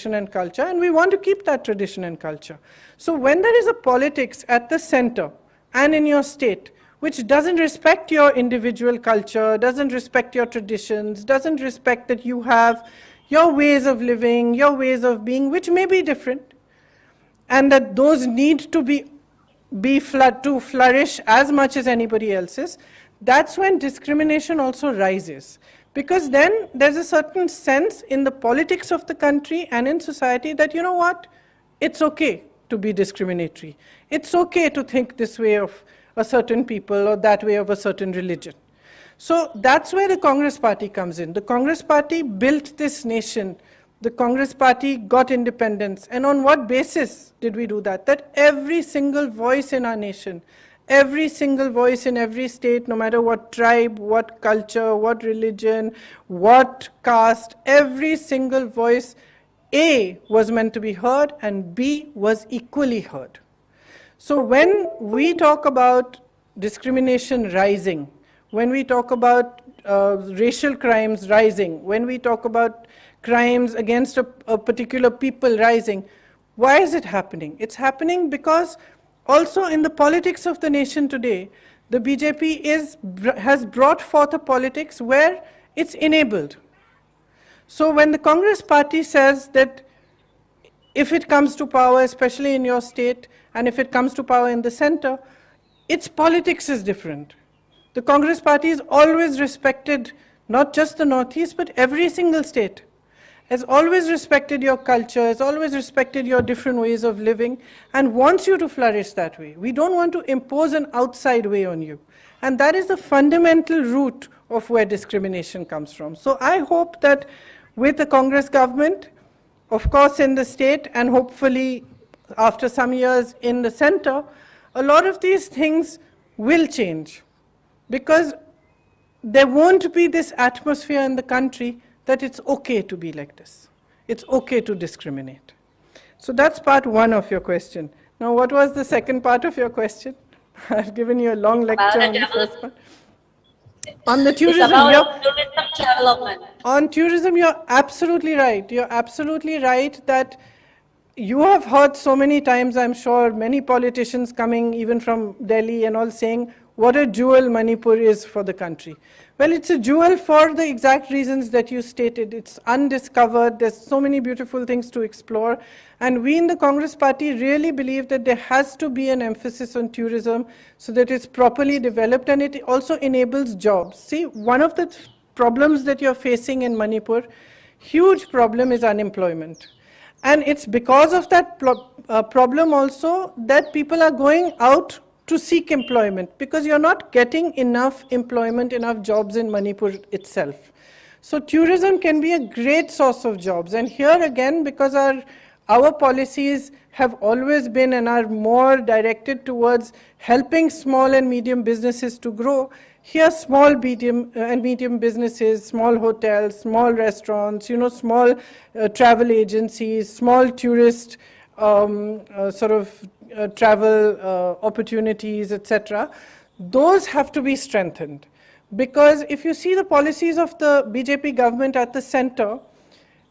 tradition and culture, and we want to keep that tradition and culture. So when there is a politics at the center and in your state, which doesn't respect your individual culture, doesn't respect your traditions, doesn't respect that you have your ways of living, your ways of being, which may be different, and that those need to to flourish as much as anybody else's, that's when discrimination also rises. Because then there's a certain sense in the politics of the country and in society that, you know what, it's okay to be discriminatory. It's okay to think this way of a certain people or that way of a certain religion. So that's where the Congress Party comes in. The Congress Party built this nation. The Congress Party got independence. And on what basis did we do that? That every single voice in our nation, every single voice in every state, no matter what tribe, what culture, what religion, what caste, every single voice, A, was meant to be heard, and B, was equally heard. So when we talk about discrimination rising, when we talk about racial crimes rising, when we talk about crimes against a particular people rising, why is it happening? It's happening because also in the politics of the nation today, the BJP has brought forth a politics where it's enabled. So when the Congress Party says that if it comes to power, especially in your state, and if it comes to power in the center, its politics is different. The Congress Party has always respected not just the Northeast, but every single state. Has always respected your culture, has always respected your different ways of living, and wants you to flourish that way. We don't want to impose an outside way on you. And that is the fundamental root of where discrimination comes from. So I hope that with the Congress government, of course in the state, and hopefully after some years in the center, a lot of these things will change. Because there won't be this atmosphere in the country that it's okay to be like this. It's okay to discriminate. So that's part one of your question. Now, what was the second part of your question? I've given you a long lecture on the first part. On the tourism, tourism development. On tourism, you're absolutely right. You're absolutely right that you have heard so many times, I'm sure, many politicians coming even from Delhi and all saying what a jewel Manipur is for the country. Well, it's a jewel for the exact reasons that you stated. It's undiscovered. There's so many beautiful things to explore. And we in the Congress Party really believe that there has to be an emphasis on tourism so that it's properly developed and it also enables jobs. See, one of the problems that you're facing in Manipur, huge problem, is unemployment. And it's because of that problem also that people are going out to seek employment, because you're not getting enough employment, enough jobs in Manipur itself. So tourism can be a great source of jobs. And here again, because our policies have always been and are more directed towards helping small and medium businesses to grow, here small and medium businesses, small hotels, small restaurants, small travel agencies, small tourist travel opportunities, etc. Those have to be strengthened. Because if you see the policies of the BJP government at the center,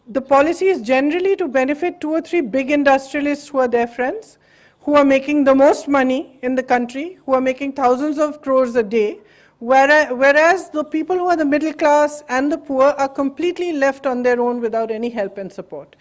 the policy is generally to benefit 2 or 3 big industrialists who are their friends, who are making the most money in the country, who are making thousands of crores a day, whereas the people who are the middle class and the poor are completely left on their own without any help and support.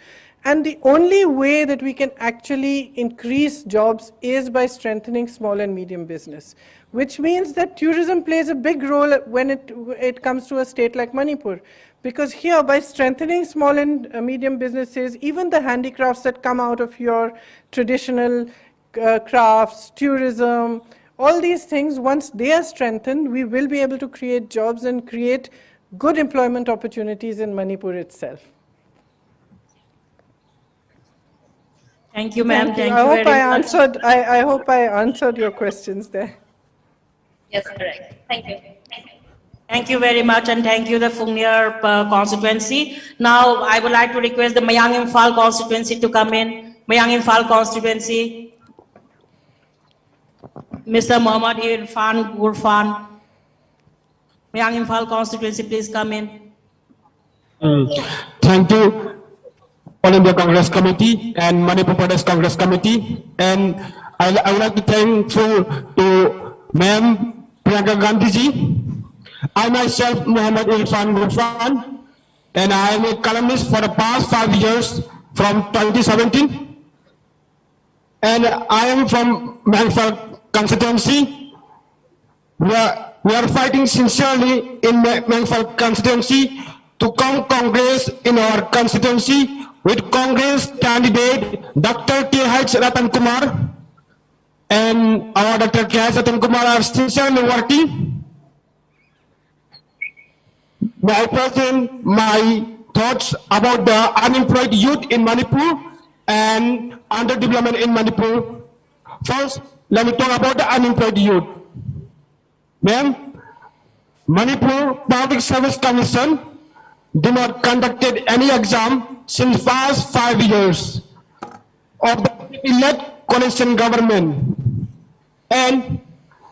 And the only way that we can actually increase jobs is by strengthening small and medium business, which means that tourism plays a big role when it comes to a state like Manipur. Because here, by strengthening small and medium businesses, even the handicrafts that come out of your traditional crafts, tourism, all these things, once they are strengthened, we will be able to create jobs and create good employment opportunities in Manipur itself. Thank you, ma'am. Thank you very much. I hope I answered your questions there. Yes, correct. Thank you. Thank you very much, and thank you, the Phungneer constituency. Now, I would like to request the Mayang Imphal constituency to come in. Mayang Imphal constituency. Mr. Muhammad Irfan Gurfan. Mayang Imphal constituency, please come in. Thank you. All India Congress Committee and Manipur Pradesh Congress Committee. And I would like to thank to Ma'am Priyanka Gandhi ji. I myself, Muhammad Irfan Gurfan, and I am a columnist for the past 5 years from 2017. And I am from Manipur constituency. We are fighting sincerely in Manipur constituency to come Congress in our constituency with Congress candidate Dr. K.H. Ratan Kumar, and our Dr. K.H. Ratan Kumar are sincerely working. May I present my thoughts about the unemployed youth in Manipur and underdevelopment in Manipur. First, let me talk about the unemployed youth. Ma'am, Manipur Public Service Commission did not conducted any exam since past 5 years of the elect coalition government, and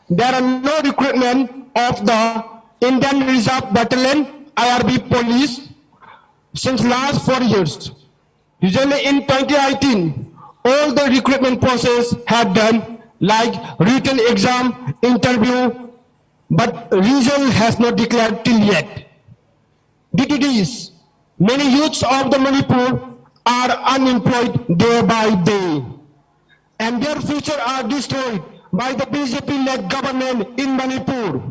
there are no recruitment of the Indian Reserve Battalion IRB police since last 4 years. Usually in 2018, all the recruitment process had done like written exam, interview, but result has not declared till yet. Due to this, many youths of the Manipur are unemployed day by day, and their future are destroyed by the BJP-led government in Manipur.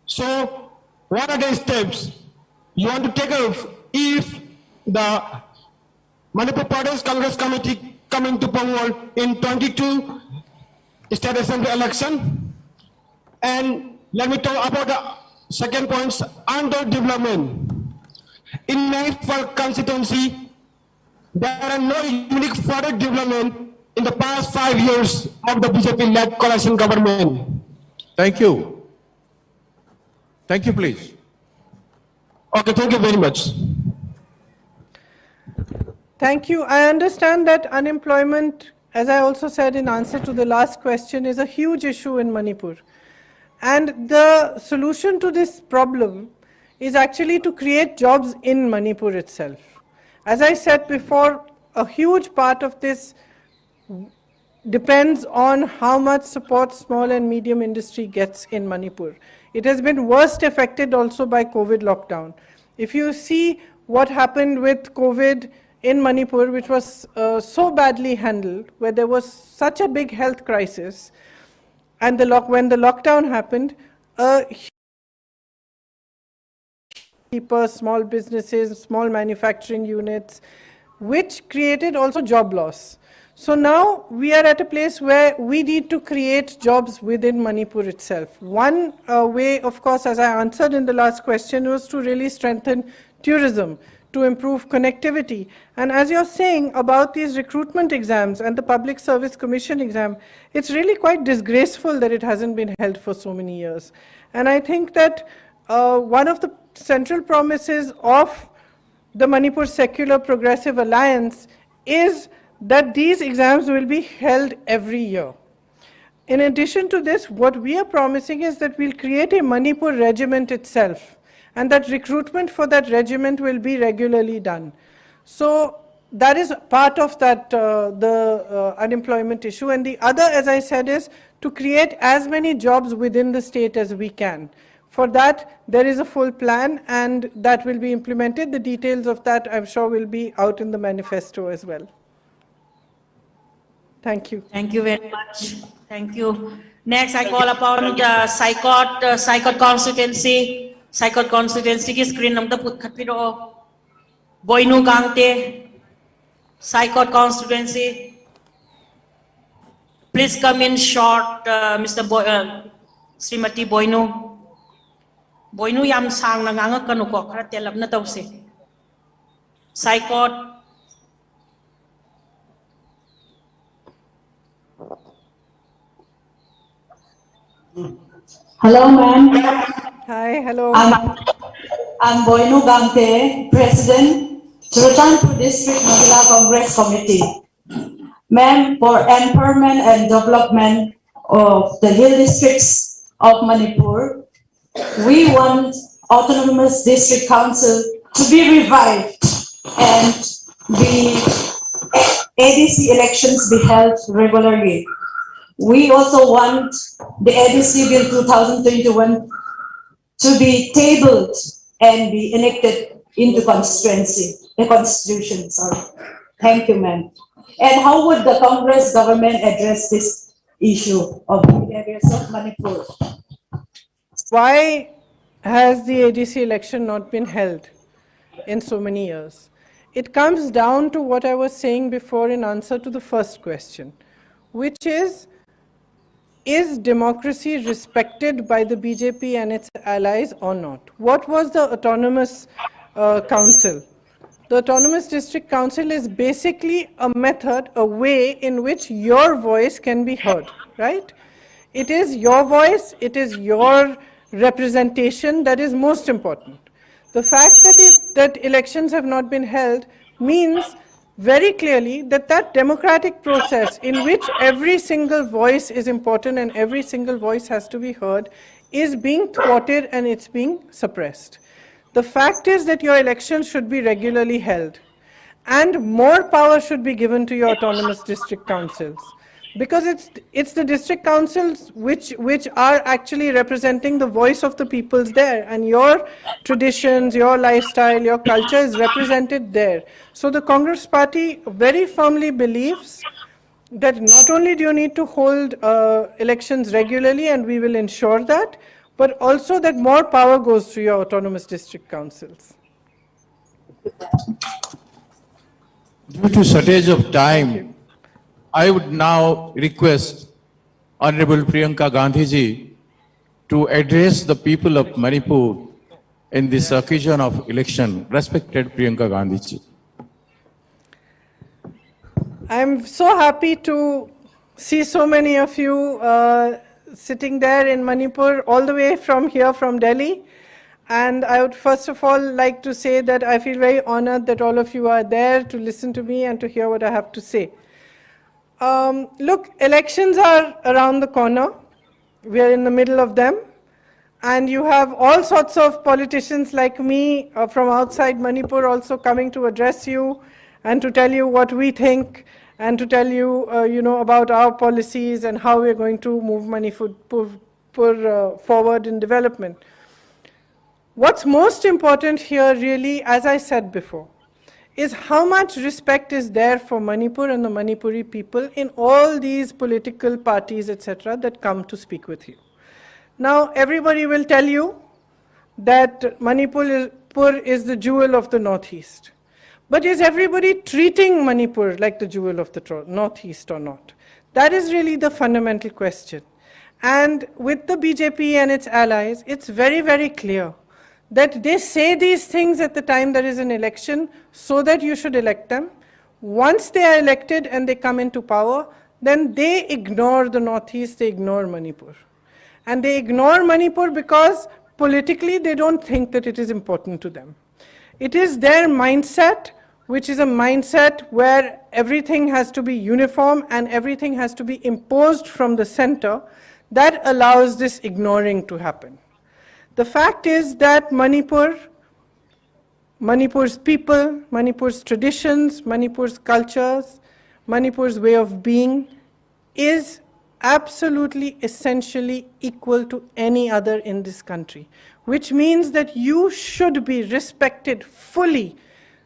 So, what are the steps you want to take if the Manipur Pradesh Congress Committee coming to power in 22 state assembly election? And let me talk about the second point, underdevelopment. In Manipur constituency, there are no unique further development in the past 5 years of the BJP-led coalition government. Thank you. Thank you, please. Okay, thank you very much. Thank you. I understand that unemployment, as I also said in answer to the last question, is a huge issue in Manipur. And the solution to this problem is actually to create jobs in Manipur itself. As I said before, a huge part of this depends on how much support small and medium industry gets in Manipur. It has been worst affected also by COVID lockdown. If you see what happened with COVID in Manipur, which was so badly handled, where there was such a big health crisis, and when the lockdown happened, small businesses, small manufacturing units, which created also job loss. So now we are at a place where we need to create jobs within Manipur itself. One way, of course, as I answered in the last question, was to really strengthen tourism, to improve connectivity. And as you're saying about these recruitment exams and the Public Service Commission exam, it's really quite disgraceful that it hasn't been held for so many years. And I think that one of the central promises of the Manipur Secular Progressive Alliance is that these exams will be held every year. In addition to this, what we are promising is that we'll create a Manipur regiment itself, and that recruitment for that regiment will be regularly done. So that is part of that, the unemployment issue. And the other, as I said, is to create as many jobs within the state as we can. For that, there is a full plan, and that will be implemented. The details of that, I'm sure, will be out in the manifesto as well. Thank you. Thank you very much. Thank you. Next, I call upon the Saikot constituency. Saikot constituency ki screen number put khatpiro. Boinu Gangte, Saikot constituency. Please come in short, Mr. Srimati Boinu. Boinu yam sang na nganga kanuko khara telap na tawsi. Saikot. Hello, ma'am. Hi, hello. I'm Boinu Gangte, President, Churatanpur District Mahila Congress Committee. Ma'am, for empowerment and development of the hill districts of Manipur, we want Autonomous District Council to be revived and the ADC elections be held regularly. We also want the ADC Bill 2021 to be tabled and be enacted into the constitution, sorry. Thank you, ma'am. And how would the Congress government address this issue of the areas of Manipur? Why has the ADC election not been held in so many years? It comes down to what I was saying before in answer to the first question, which is democracy respected by the BJP and its allies or not? What was the autonomous council? The Autonomous District Council is basically a method, a way in which your voice can be heard, right? It is your voice, it is your representation that is most important. The fact that elections have not been held means very clearly that that democratic process in which every single voice is important and every single voice has to be heard is being thwarted and it's being suppressed. The fact is that your elections should be regularly held and more power should be given to your autonomous district councils, because it's the district councils which are actually representing the voice of the peoples there, and your traditions, your lifestyle, your culture is represented there. So the Congress party very firmly believes that not only do you need to hold elections regularly, and we will ensure that, but also that more power goes to your autonomous district councils. Due to shortage of time, I would now request Honorable Priyanka Gandhi ji to address the people of Manipur in this occasion of election. Respected Priyanka Gandhi ji. I'm so happy to see so many of you sitting there in Manipur, all the way from here, from Delhi. And I would first of all like to say that I feel very honored that all of you are there to listen to me and to hear what I have to say. Look, elections are around the corner. We are in the middle of them. And you have all sorts of politicians like me from outside Manipur also coming to address you and to tell you what we think and to tell you, about our policies and how we're going to move Manipur forward in development. What's most important here really, as I said before, is how much respect is there for Manipur and the Manipuri people in all these political parties, etc., that come to speak with you. Now, everybody will tell you that Manipur is the jewel of the Northeast. But is everybody treating Manipur like the jewel of the Northeast or not? That is really the fundamental question. And with the BJP and its allies, it's very, very clear that they say these things at the time there is an election so that you should elect them. Once they are elected and they come into power, then they ignore the Northeast, they ignore Manipur. And they ignore Manipur because politically they don't think that it is important to them. It is their mindset, which is a mindset where everything has to be uniform and everything has to be imposed from the center, that allows this ignoring to happen. The fact is that Manipur's people, Manipur's traditions, Manipur's cultures, Manipur's way of being is absolutely essentially equal to any other in this country, which means that you should be respected fully.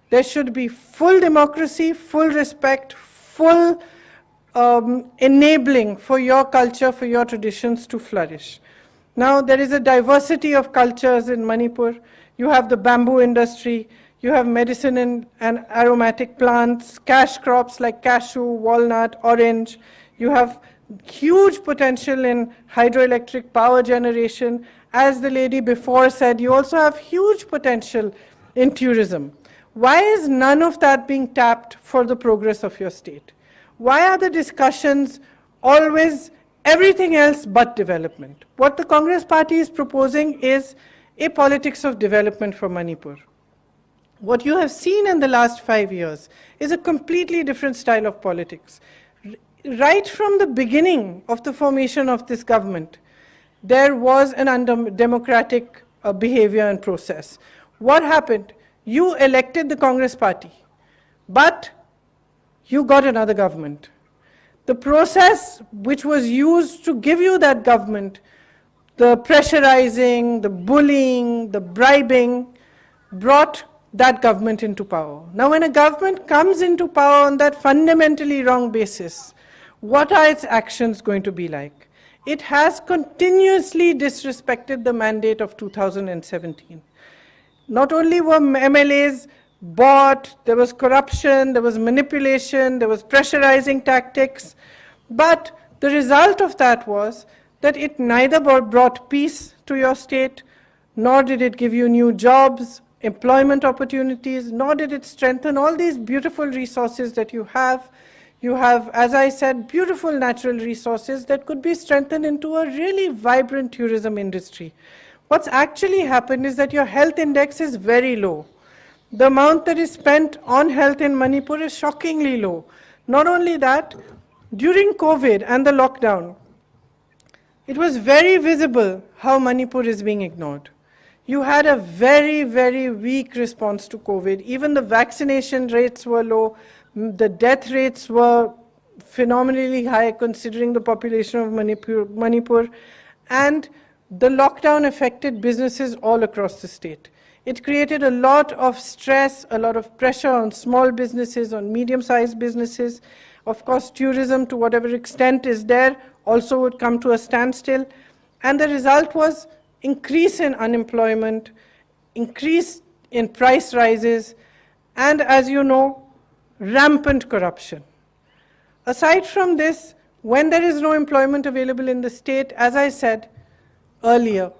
There should be full democracy, full respect, full enabling for your culture, for your traditions to flourish. Now, there is a diversity of cultures in Manipur. You have the bamboo industry, you have medicine and aromatic plants, cash crops like cashew, walnut, orange. You have huge potential in hydroelectric power generation. As the lady before said, you also have huge potential in tourism. Why is none of that being tapped for the progress of your state? Why are the discussions always everything else but development? What the Congress party is proposing is a politics of development for Manipur. What you have seen in the last 5 years is a completely different style of politics. Right from the beginning of the formation of this government, there was an undemocratic behavior and process. What happened? You elected the Congress party, but you got another government. The process which was used to give you that government, the pressurizing, the bullying, the bribing, brought that government into power. Now, when a government comes into power on that fundamentally wrong basis, what are its actions going to be like? It has continuously disrespected the mandate of 2017. Not only were MLAs bought, there was corruption, there was manipulation, there was pressurizing tactics, but the result of that was that it neither brought peace to your state, nor did it give you new jobs, employment opportunities, nor did it strengthen all these beautiful resources that you have. You have, as I said, beautiful natural resources that could be strengthened into a really vibrant tourism industry. What's actually happened is that your health index is very low. The amount that is spent on health in Manipur is shockingly low. Not only that, during COVID and the lockdown, it was very visible how Manipur is being ignored. You had a very, very weak response to COVID. Even the vaccination rates were low. The death rates were phenomenally high considering the population of Manipur. And the lockdown affected businesses all across the state. It created a lot of stress, a lot of pressure on small businesses, on medium-sized businesses. Of course, tourism, to whatever extent is there, also would come to a standstill. And the result was increase in unemployment, increase in price rises, and as you know, rampant corruption. Aside from this, when there is no employment available in the state, as I said earlier,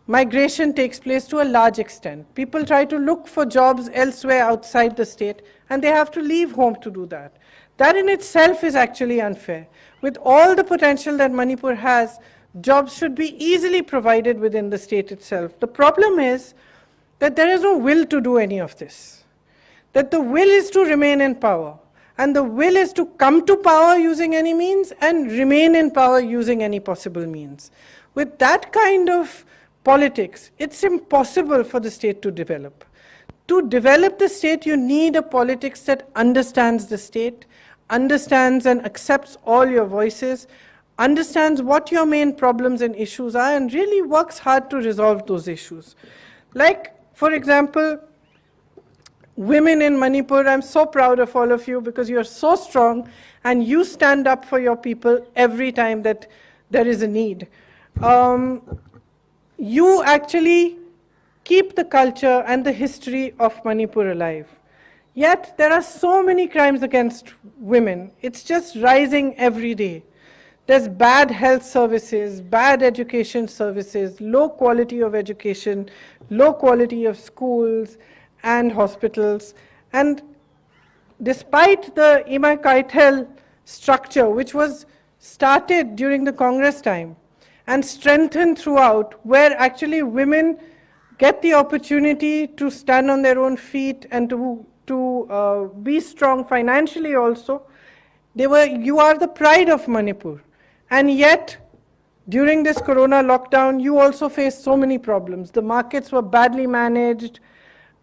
migration takes place to a large extent. People try to look for jobs elsewhere outside the state, and they have to leave home to do that. That in itself is actually unfair. With all the potential that Manipur has, jobs should be easily provided within the state itself. The problem is that there is no will to do any of this. That the will is to remain in power, and the will is to come to power using any means and remain in power using any possible means. With that kind of politics, it's impossible for the state to develop. To develop the state, you need a politics that understands the state, understands and accepts all your voices, understands what your main problems and issues are, and really works hard to resolve those issues. Like, for example, women in Manipur, I'm so proud of all of you because you're so strong and you stand up for your people every time that there is a need. You actually keep the culture and the history of Manipur alive. Yet there are so many crimes against women. It's just rising every day. There's bad health services, bad education services, low quality of education, low quality of schools and hospitals. And despite the Ima Kaitel structure, which was started during the Congress time and strengthened throughout, where actually women get the opportunity to stand on their own feet and to be strong financially also, you are the pride of Manipur. And yet, during this corona lockdown, you also faced so many problems. The markets were badly managed,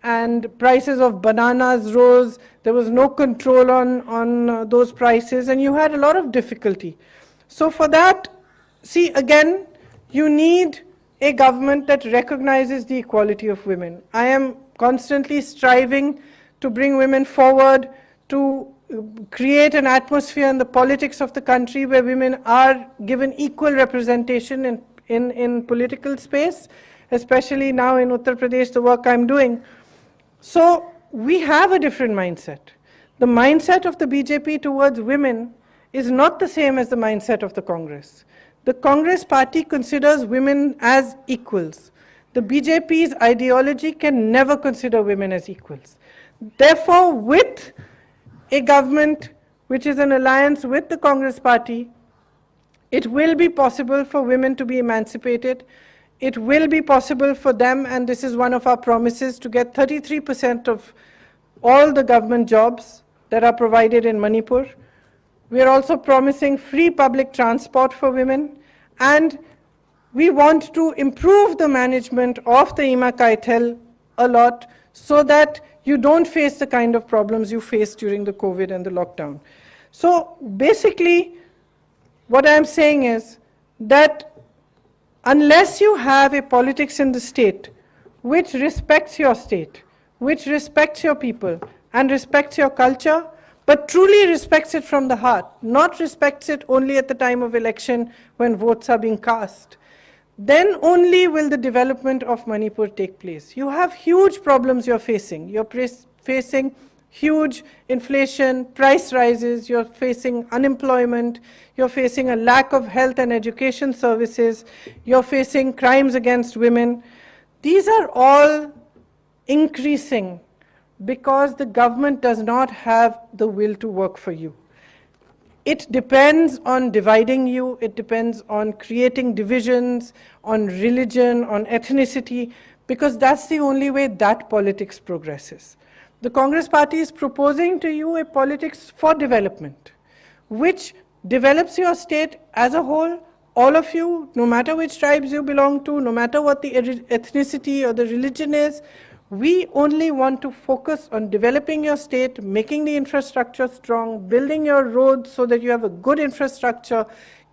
and prices of bananas rose. There was no control on those prices, and you had a lot of difficulty. So for that, see, again, you need a government that recognizes the equality of women. I am constantly striving to bring women forward, to create an atmosphere in the politics of the country where women are given equal representation in political space, especially now in Uttar Pradesh, the work I'm doing. So we have a different mindset. The mindset of the BJP towards women is not the same as the mindset of the Congress. The Congress party considers women as equals. The BJP's ideology can never consider women as equals. Therefore, with a government which is an alliance with the Congress party, it will be possible for women to be emancipated. It will be possible for them, and this is one of our promises, to get 33% of all the government jobs that are provided in Manipur. We are also promising free public transport for women, and we want to improve the management of the Ima Kaitel a lot so that you don't face the kind of problems you faced during the COVID and the lockdown. So basically, what I'm saying is that unless you have a politics in the state which respects your state, which respects your people, and respects your culture, but truly respects it from the heart, not respects it only at the time of election when votes are being cast, then only will the development of Manipur take place. You have huge problems you're facing. You're facing huge inflation, price rises, you're facing unemployment, you're facing a lack of health and education services, you're facing crimes against women. These are all increasing because the government does not have the will to work for you. It depends on dividing you, it depends on creating divisions, on religion, on ethnicity, because that's the only way that politics progresses. The Congress Party is proposing to you a politics for development, which develops your state as a whole, all of you, no matter which tribes you belong to, no matter what the ethnicity or the religion is. We only want to focus on developing your state, making the infrastructure strong, building your roads so that you have a good infrastructure,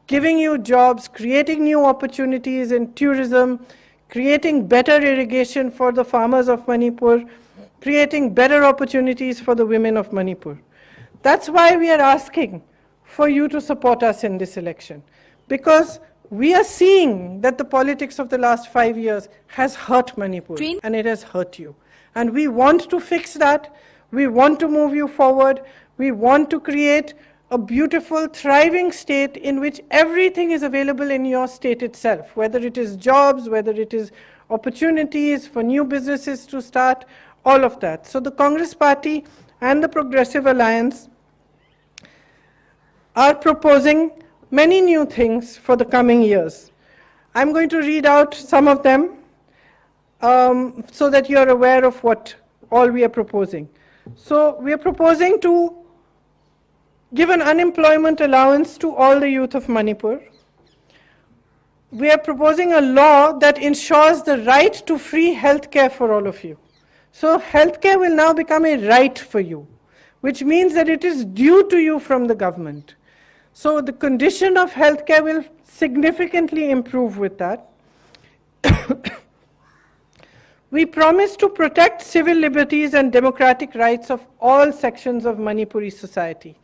giving you jobs, creating new opportunities in tourism, creating better irrigation for the farmers of Manipur, creating better opportunities for the women of Manipur. That's why we are asking for you to support us in this election, because we are seeing that the politics of the last 5 years has hurt Manipur, and it has hurt you. And we want to fix that. We want to move you forward. We want to create a beautiful, thriving state in which everything is available in your state itself, whether it is jobs, whether it is opportunities for new businesses to start, all of that. So the Congress Party and the Progressive Alliance are proposing many new things for the coming years. I'm going to read out some of them so that you're aware of what all we are proposing. So we are proposing to give an unemployment allowance to all the youth of Manipur. We are proposing a law that ensures the right to free health care for all of you. So health care will now become a right for you, which means that it is due to you from the government. So the condition of healthcare will significantly improve with that. We promise to protect civil liberties and democratic rights of all sections of Manipuri society.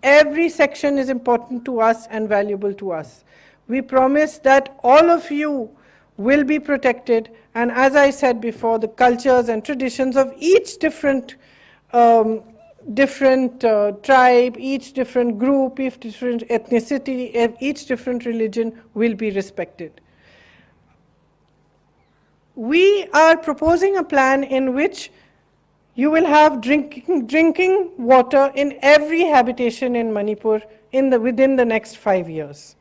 Every section is important to us and valuable to us. We promise that all of you will be protected, and as I said before, the cultures and traditions of each different tribe, each different group, each different ethnicity, each different religion will be respected. We are proposing a plan in which you will have drinking water in every habitation in Manipur within the next 5 years.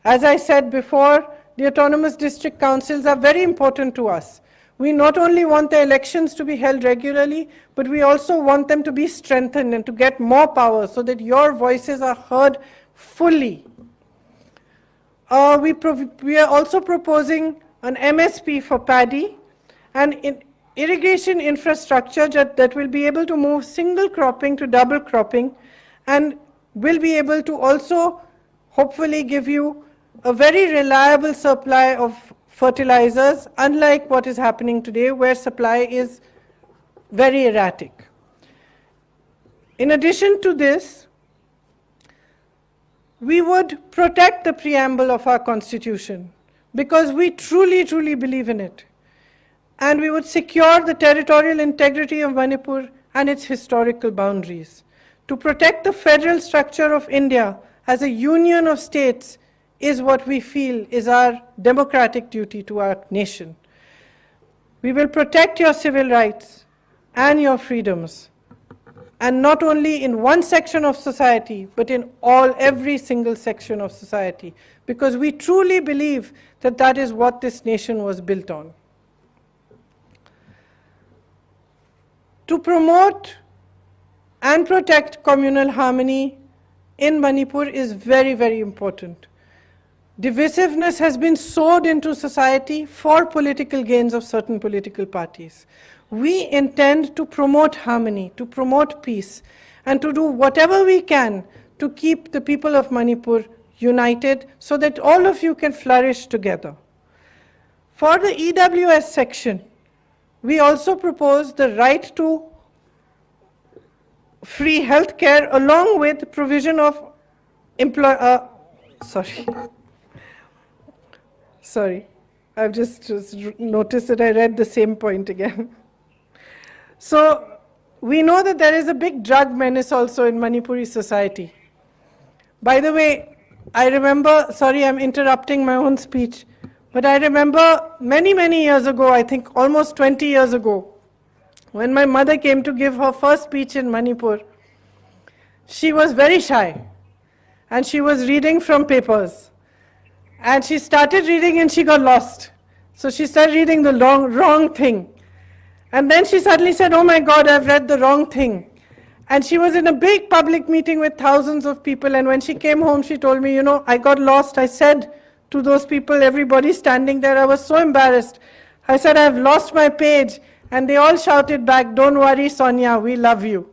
As I said before, the autonomous district councils are very important to us. We not only want the elections to be held regularly, but we also want them to be strengthened and to get more power so that your voices are heard fully. We are also proposing an MSP for paddy and irrigation infrastructure that will be able to move single cropping to double cropping, and will be able to also hopefully give you a very reliable supply of fertilizers, unlike what is happening today where supply is very erratic. In addition to this, we would protect the preamble of our constitution because we truly, truly believe in it. And we would secure the territorial integrity of Manipur and its historical boundaries. To protect the federal structure of India as a union of states is what we feel is our democratic duty to our nation. We will protect your civil rights and your freedoms, and not only in one section of society, but in every single section of society, because we truly believe that that is what this nation was built on. To promote and protect communal harmony in Manipur is very, very important. Divisiveness has been sowed into society for political gains of certain political parties. we intend to promote harmony, to promote peace, and to do whatever we can to keep the people of Manipur united so that all of you can flourish together. For the EWS section, we also propose the right to free health care along with provision of Sorry, I've just noticed that I read the same point again. So we know that there is a big drug menace also in Manipuri society. By the way, I remember, sorry I'm interrupting my own speech, but I remember many, many years ago, I think almost 20 years ago, when my mother came to give her first speech in Manipur, she was very shy and she was reading from papers. And she started reading and she got lost. So she started reading the wrong thing. And then she suddenly said, oh my God, I've read the wrong thing. And she was in a big public meeting with thousands of people. And when she came home, she told me, you know, I got lost. I said to those people, everybody standing there, I was so embarrassed. I said, I've lost my page. And they all shouted back, don't worry, Sonia, we love you.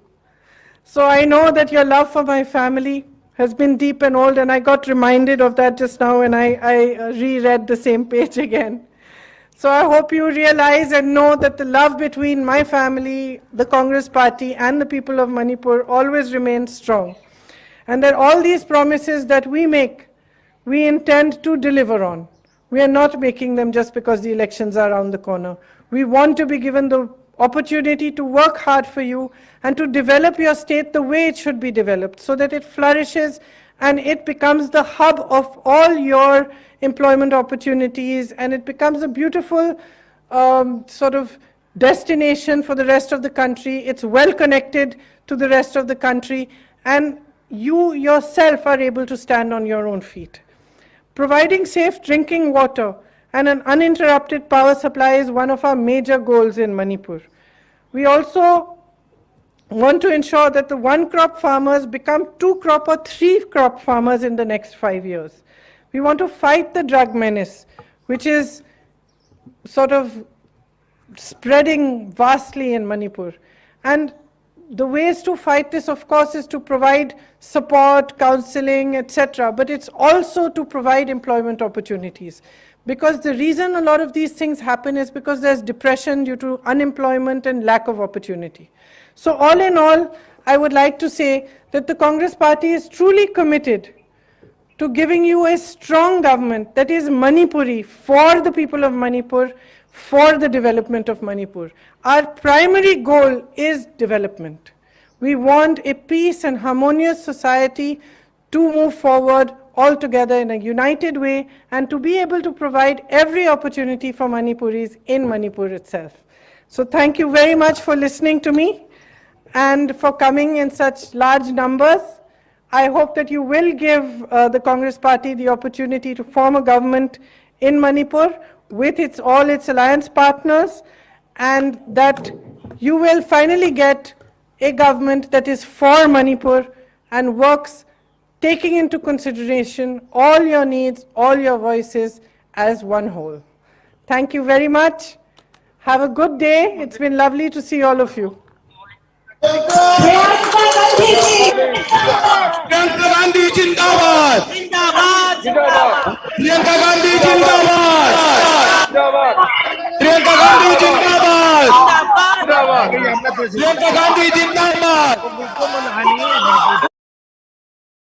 So I know that your love for my family has been deep and old, and I got reminded of that just now when I reread the same page again. So I hope you realize and know that the love between my family, the Congress party, and the people of Manipur always remains strong. And that all these promises that we make, we intend to deliver on. We are not making them just because the elections are around the corner. We want to be given the opportunity to work hard for you and to develop your state the way it should be developed so that it flourishes and it becomes the hub of all your employment opportunities and it becomes a beautiful sort of destination for the rest of the country. It's well connected to the rest of the country and you yourself are able to stand on your own feet. Providing safe drinking water and an uninterrupted power supply is one of our major goals in Manipur. We also want to ensure that the one-crop farmers become two-crop or three-crop farmers in the next 5 years. We want to fight the drug menace, which is sort of spreading vastly in Manipur. And the ways to fight this, of course, is to provide support, counseling, etc. But it's also to provide employment opportunities. Because the reason a lot of these things happen is because there's depression due to unemployment and lack of opportunity. So all in all, I would like to say that the Congress party is truly committed to giving you a strong government that is Manipuri for the people of Manipur, for the development of Manipur. Our primary goal is development. We want a peace and harmonious society to move forward all together in a united way and to be able to provide every opportunity for Manipuris in Manipur itself. So thank you very much for listening to me and for coming in such large numbers. I hope that you will give the Congress party the opportunity to form a government in Manipur with all its alliance partners and that you will finally get a government that is for Manipur and works taking into consideration all your needs, all your voices as one whole. Thank you very much. Have a good day. It's been lovely to see all of you. Priyanka Gandhi Jindabad! Priyanka Gandhi Jindabad! Priyanka Gandhi Jindabad! Priyanka Gandhi Jindabad!